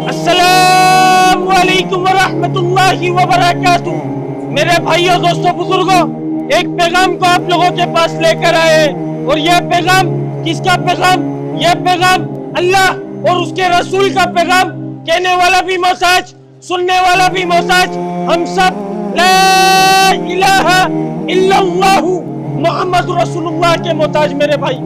अस्सलामु अलैकुम व रहमतुल्लाहि व बरकातुहू। मेरे भाइयों, दोस्तों, बुजुर्गों, एक पैगाम को आप लोगों के पास लेकर आए और यह पैगाम किसका पैगाम? यह पैगाम अल्लाह और उसके रसूल का पैगाम। कहने वाला भी मोहताज, सुनने वाला भी मोहताज, हम सब ला इलाहा इल्लल्लाहु मोहम्मद रसूलुल्लाह के मोहताज। मेरे भाई,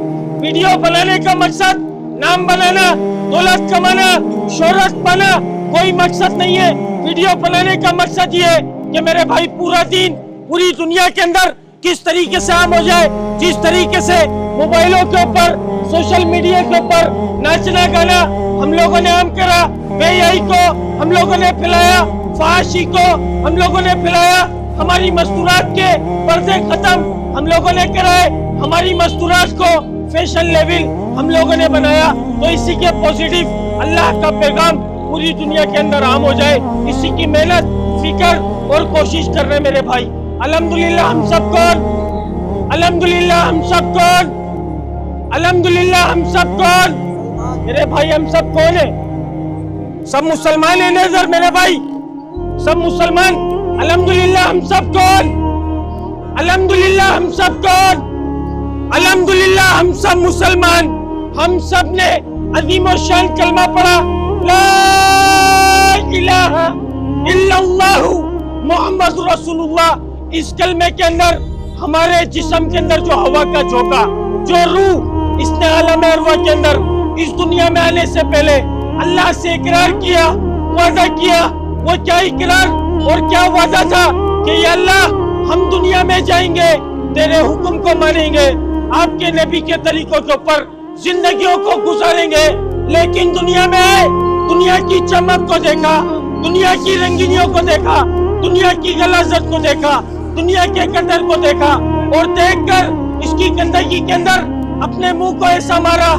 वीडियो बनाने का मकसद नाम बनाना, दौलत कमाना, शोहरत पाना कोई मकसद नहीं है। वीडियो बनाने का मकसद ये है कि मेरे भाई पूरा दिन पूरी दुनिया के अंदर किस तरीके से आम हो जाए, जिस तरीके से मोबाइलों के ऊपर, सोशल मीडिया के ऊपर नाचना गाना हम लोगों ने आम करा, बेहयाई को हम लोगों ने फैलाया, फहाशी को हम लोगों ने फैलाया, हमारी मस्तूरात के पर्दे खत्म हम लोगों ने कराए, हमारी मस्तूरात को फैशन लेवल हम लोगों ने बनाया। तो इसी के पॉजिटिव अल्लाह का पैगाम पूरी दुनिया के अंदर आम हो जाए, इसी की मेहनत, फिक्र और कोशिश कर रहे मेरे भाई। अल्हम्दुलिल्लाह हम सब कौन? अल्हम्दुलिल्लाह हम सब कौन? अल्हम्दुलिल्लाह हम सब कौन? मेरे भाई, हम सब कौन है? सब मुसलमान है नजर मेरे भाई, सब मुसलमान। अल्हम्दुलिल्लाह हम सब कौन? अल्हम्दुलिल्लाह हम सब कौन? अल्हम्दुलिल्लाह हम सब मुसलमान। हम सब ने अजीम और शान कलमा पढ़ा, ला इलाहा इल्लल्लाहु मोहम्मद रसूलुल्लाह। इस कलमे के अंदर हमारे जिस्म के अंदर जो हवा का झोंका, जो रूह इसने आलम अरवा के अंदर इस दुनिया में आने से पहले अल्लाह से इकरार किया, वादा किया। वो क्या इकरार और क्या वादा था कि या अल्लाह, हम दुनिया में जाएंगे, तेरे हुक्म को मानेंगे, आपके नबी के तरीकों के ऊपर जिंदगियों को गुजारेंगे। लेकिन दुनिया में आए, दुनिया की चमक को देखा, दुनिया की रंगीनियों को देखा, दुनिया की गलाजत को देखा, दुनिया के कदर को देखा और देखकर इसकी गंदगी के अंदर अपने मुंह को ऐसा मारा,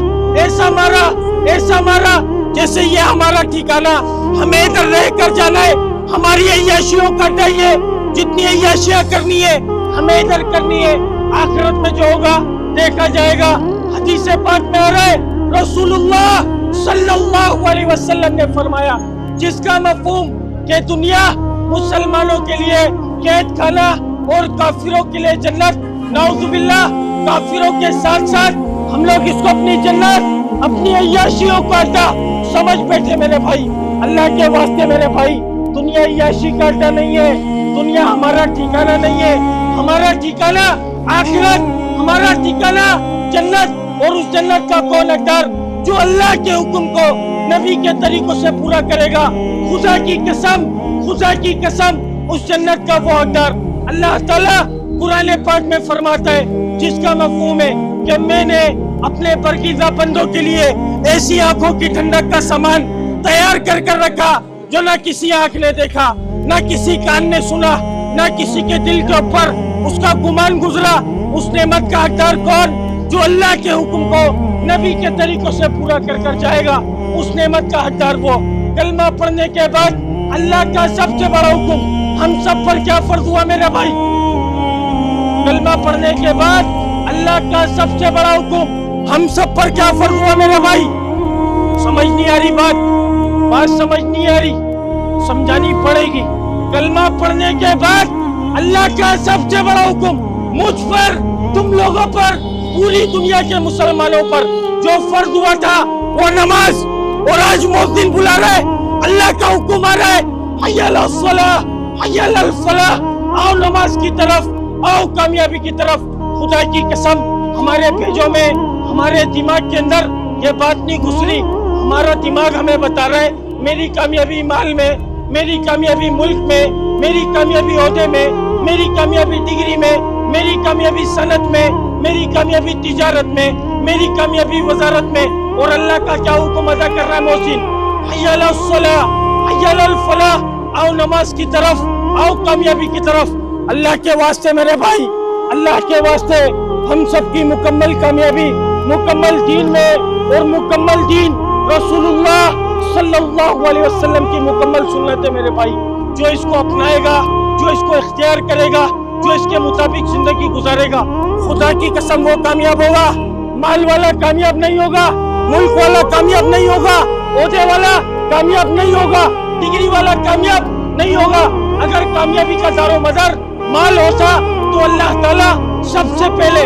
ऐसा मारा, ऐसा मारा जैसे ये हमारा ठिकाना, हमें इधर रह कर जाना है, हमारी अय्याशियों का चाहिए, जितनी अय्याशियां करनी है हमें इधर करनी है। आखिरत में जो होगा देखा जाएगा। हदीस पाक में आ रहा है, रसूलुल्लाह सल्लल्लाहु अलैहि वसल्लम ने फरमाया, जिसका मफहूम कि दुनिया मुसलमानों के लिए कैद खाना और काफिरों के लिए जन्नत, नाउजुबिल्लाह, काफिरों के साथ साथ हम लोग इसको अपनी जन्नत, अपनी अय्याशियों का अड्डा समझ बैठे मेरे भाई। अल्लाह के वास्ते मेरे भाई, दुनिया अय्याशी का अड्डा नहीं है, दुनिया हमारा ठिकाना नहीं है। हमारा ठिकाना आखिरत, हमारा ठिकाना जन्नत। और उस जन्नत का कौन हकदार? जो अल्लाह के हुक्म को नबी के तरीकों से पूरा करेगा। खुदा की कसम, खुदा की कसम, उस जन्नत का वो हकदार। अल्लाह ताला कुरान पाक में फरमाता है, जिसका मफहूम है कि मैंने अपने बरगीज़ा बंदों के लिए ऐसी आंखों की ठंडक का सामान तैयार कर कर रखा जो ना किसी आंख ने देखा, ना किसी कान ने सुना, ना किसी के दिल के ऊपर उसका गुमान गुजरा। उस नेमत का हकदार कौन? जो अल्लाह के हुक्म को नबी के तरीकों से पूरा कर कर जाएगा, उस नेमत का हकदार वो। कलमा पढ़ने के बाद अल्लाह का सबसे बड़ा हुक्म हम सब पर क्या फर्ज हुआ मेरे भाई? कलमा पढ़ने के बाद अल्लाह का सबसे बड़ा हुक्म हम सब पर क्या फर्ज हुआ मेरे भाई? समझ नहीं आ रही बात समझ नहीं आ रही, समझानी पड़ेगी। कलमा पढ़ने के बाद अल्लाह का सबसे बड़ा हुक्म मुझ पर, तुम लोगों पर, पूरी दुनिया के मुसलमानों पर जो फर्ज हुआ था वो नमाज। और आज मुअज्जिन बुला रहा है, अल्लाह का हुक्म आ रहा है, हय्या अलस सलाह, हय्या अलल फलाह, आओ नमाज की तरफ, आओ कामयाबी की तरफ। खुदा की कसम, हमारे पेजों में, हमारे दिमाग के अंदर ये बात नहीं घुस रही। हमारा दिमाग हमें बता रहा है, मेरी कामयाबी माल में, मेरी कामयाबी मुल्क में, मेरी कामयाबी ओहदे में, मेरी कामयाबी डिग्री में, मेरी कामयाबी सनत में, मेरी कामयाबी तिजारत में, मेरी कामयाबी वजारत में। और अल्लाह का क्या हुक्म अदा कर रहा है मोहसिन? हय्या अलस सलाह, हय्या अलल फलाह, आओ नमाज की तरफ, आओ कामयाबी की तरफ। अल्लाह के वास्ते मेरे भाई, अल्लाह के वास्ते हम सब की मुकम्मल कामयाबी मुकम्मल दीन में, और मुकम्मल दीन रसूलुल्लाह सल्लल्लाहु अलैहि वसल्लम की मुकम्मल सुन्नत है मेरे भाई। जो इसको अपनाएगा, जो इसको इख्तियार करेगा, जो इसके मुताबिक जिंदगी गुजारेगा, खुदा की कसम वो कामयाब होगा। माल वाला कामयाब नहीं होगा, मुल्क वाला कामयाब नहीं होगा, ओहदे वाला कामयाब नहीं होगा, डिग्री वाला कामयाब नहीं होगा। अगर कामयाबी का दारो मदार माल होता तो अल्लाह ताला सबसे पहले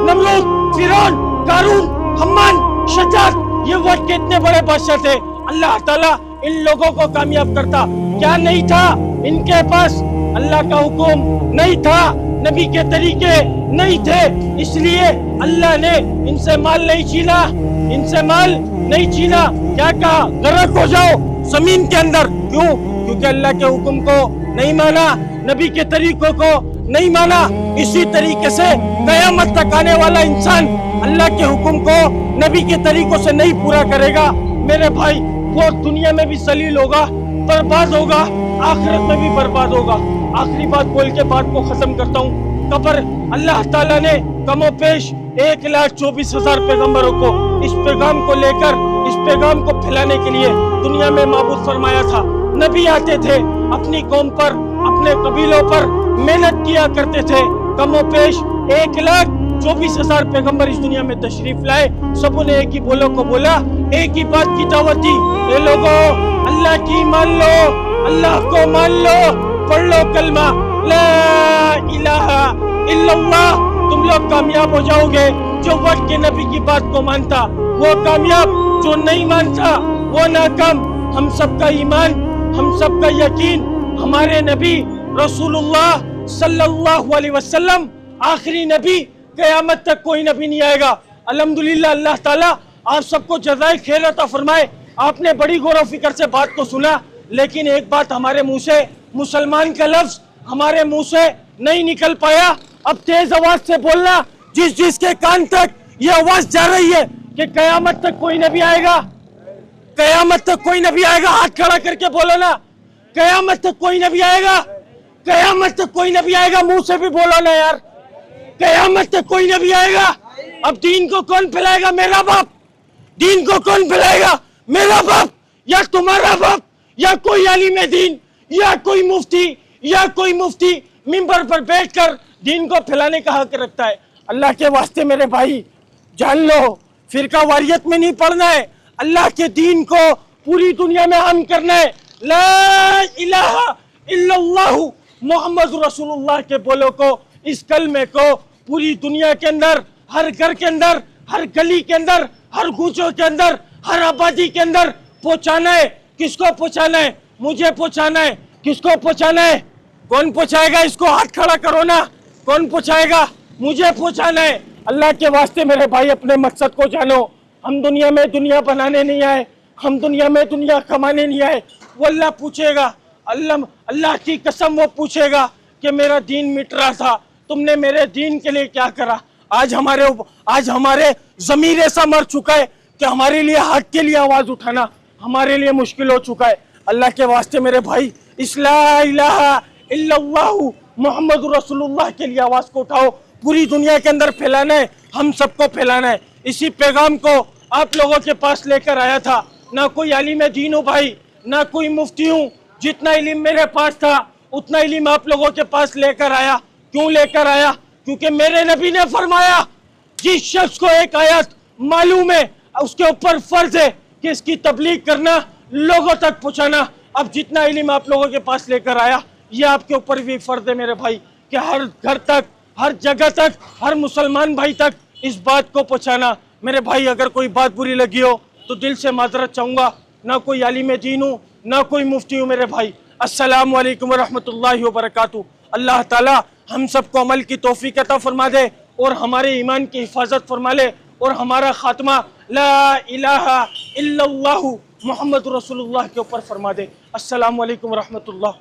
नमरूद, फिरौन, कारून, हम्मान, शद्दाद, ये वक्त के इतने बड़े बादशाह थे, अल्लाह ताला इन लोगों को कामयाब करता। क्या नहीं था इनके पास? अल्लाह का हुक्म नहीं था, नबी के तरीके नहीं थे, इसलिए अल्लाह ने इनसे माल नहीं छीना। क्या कहा? गर्क हो जाओ जमीन के अंदर। क्यों? क्योंकि अल्लाह के हुक्म को नहीं माना, नबी के तरीकों को नहीं माना। इसी तरीके से कयामत तक आने वाला इंसान अल्लाह के हुक्म को नबी के तरीकों से नहीं पूरा करेगा, मेरे भाई, वो दुनिया में भी जलील होगा, बर्बाद होगा, आखिरत में भी बर्बाद होगा। आखिरी बात बोल के बात को खत्म करता हूँ। कब्र, अल्लाह ताला ने कमो पेश 1,24,000 पैगंबरों को इस पैगाम को लेकर, इस पैगाम को फैलाने के लिए दुनिया में माबूद फरमाया था। नबी आते थे, अपनी कौम पर, अपने कबीलों पर मेहनत किया करते थे। कमो पेश 1,24,000 पैगंबर इस दुनिया में तशरीफ लाए। सबों ने एक ही बोलो को बोला, एक ही बात की दावत दी, ए लोगों, अल्लाह की मान लो, अल्लाह को मान लो, पढ़ लो कलमा ला इलाहा इल्लल्लाह, तुम लोग कामयाब हो जाओगे। जो वक्त के नबी की बात को मानता वो कामयाब, जो नहीं मानता वो नाकाम। हम सबका ईमान, हम सबका यकीन, हमारे नबी रसूलुल्लाह सल्लल्लाहु अलैहि वसल्लम आखिरी नबी, क़यामत तक कोई नबी नहीं आएगा। अल्हम्दुलिल्लाह, अल्लाह ताला आप सबको जज़ाए खैर अता फरमाए। आपने बड़ी गौर व फिक्र से बात को सुना, लेकिन एक बात हमारे मुंह से, मुसलमान का लफ्ज हमारे मुंह से नहीं निकल पाया। अब तेज आवाज से बोलना, जिसके कान तक ये आवाज जा रही है कि कयामत तक कोई नबी आएगा, कयामत तक कोई नबी आएगा, हाथ खड़ा करके बोलो ना, कयामत तक कोई नबी आएगा, कयामत तक कोई नबी आएगा। मुंह से भी बोलो ना यार, कयामत तक कोई नबी आएगा। अब दीन को कौन फैलाएगा? मेरा बाप। दीन को कौन फैलाएगा? मेरा बाप, या तुम्हारा बाप, या कोई आलिम दीन, या कोई मुफ्ती मिंबर पर बैठकर दीन को फैलाने का हक रखता है। अल्लाह के वास्ते मेरे भाई, जान लो, फिरका वारियत में नहीं पढ़ना है, अल्लाह के दीन को पूरी दुनिया में आम करना है। ला इलाहा इल्लल्लाह मोहम्मद रसूलुल्लाह के बोलो को, इस कलमे को पूरी दुनिया के अंदर, हर घर के अंदर, हर गली के अंदर, हर गूंचों के अंदर, हर आबादी के अंदर पहुंचाना है। किसको पहुंचाना है? मुझे पहुंचाना है। किसको पहुंचाना है? कौन पहुंचाएगा? इसको हाथ खड़ा करो ना, कौन पहुंचाएगा? मुझे पहुंचाना है। अल्लाह के वास्ते मेरे भाई, अपने मकसद को जानो। हम दुनिया में दुनिया बनाने नहीं आए, हम दुनिया में दुनिया कमाने नहीं आए। वो अल्लाह पूछेगा, अल्लाह की कसम वो पूछेगा कि मेरा दीन मिट रहा था, तुमने मेरे दीन के लिए क्या करा? आज हमारे ज़मीर ऐसा मर चुका है कि हमारे लिए हक के लिए आवाज़ उठाना हमारे लिए मुश्किल हो चुका है। अल्लाह के वास्ते मेरे भाई, इस ला इलाहा इल्लल्लाह मोहम्मद रसूलुल्लाह के लिए आवाज़ को उठाओ। पूरी दुनिया के अंदर फैलाना है, हम सबको फैलाना है। इसी पैगाम को आप लोगों के पास लेकर आया था। ना कोई आलिम दीन हूँ भाई, ना कोई मुफ्ती हूँ। जितना इल्म मेरे पास था उतना इल्म आप लोगों के पास लेकर आया। क्यों लेकर आया? क्योंकि मेरे नबी ने फरमाया, जिस शख्स को एक आयत मालूम है उसके ऊपर फर्ज है कि इसकी तबलीग करना, लोगों तक पहुँचाना। अब जितना इल्म आप लोगों के पास लेकर आया, ये आपके ऊपर भी फर्ज है मेरे भाई कि हर घर तक, हर जगह तक, हर मुसलमान भाई तक इस बात को पहुँचाना। मेरे भाई, अगर कोई बात बुरी लगी हो तो दिल से माजरत चाहूँगा। ना कोई आलिम दीन हूँ, ना कोई मुफ्ती हूँ मेरे भाई। अस्सलामु अलैकुम वरहमतुल्लाहि वबरकातुहू। अल्लाह ताला हम सबको अमल की तौफीक अता फरमा दे और हमारे ईमान की हिफाजत फरमा ले और हमारा खात्मा ला इलाहा इल्लल्लाहु मोहम्मद रसूलुल्लाह के ऊपर फरमा दे। अस्सलामु अलैकुम वरहमतुल्लाह।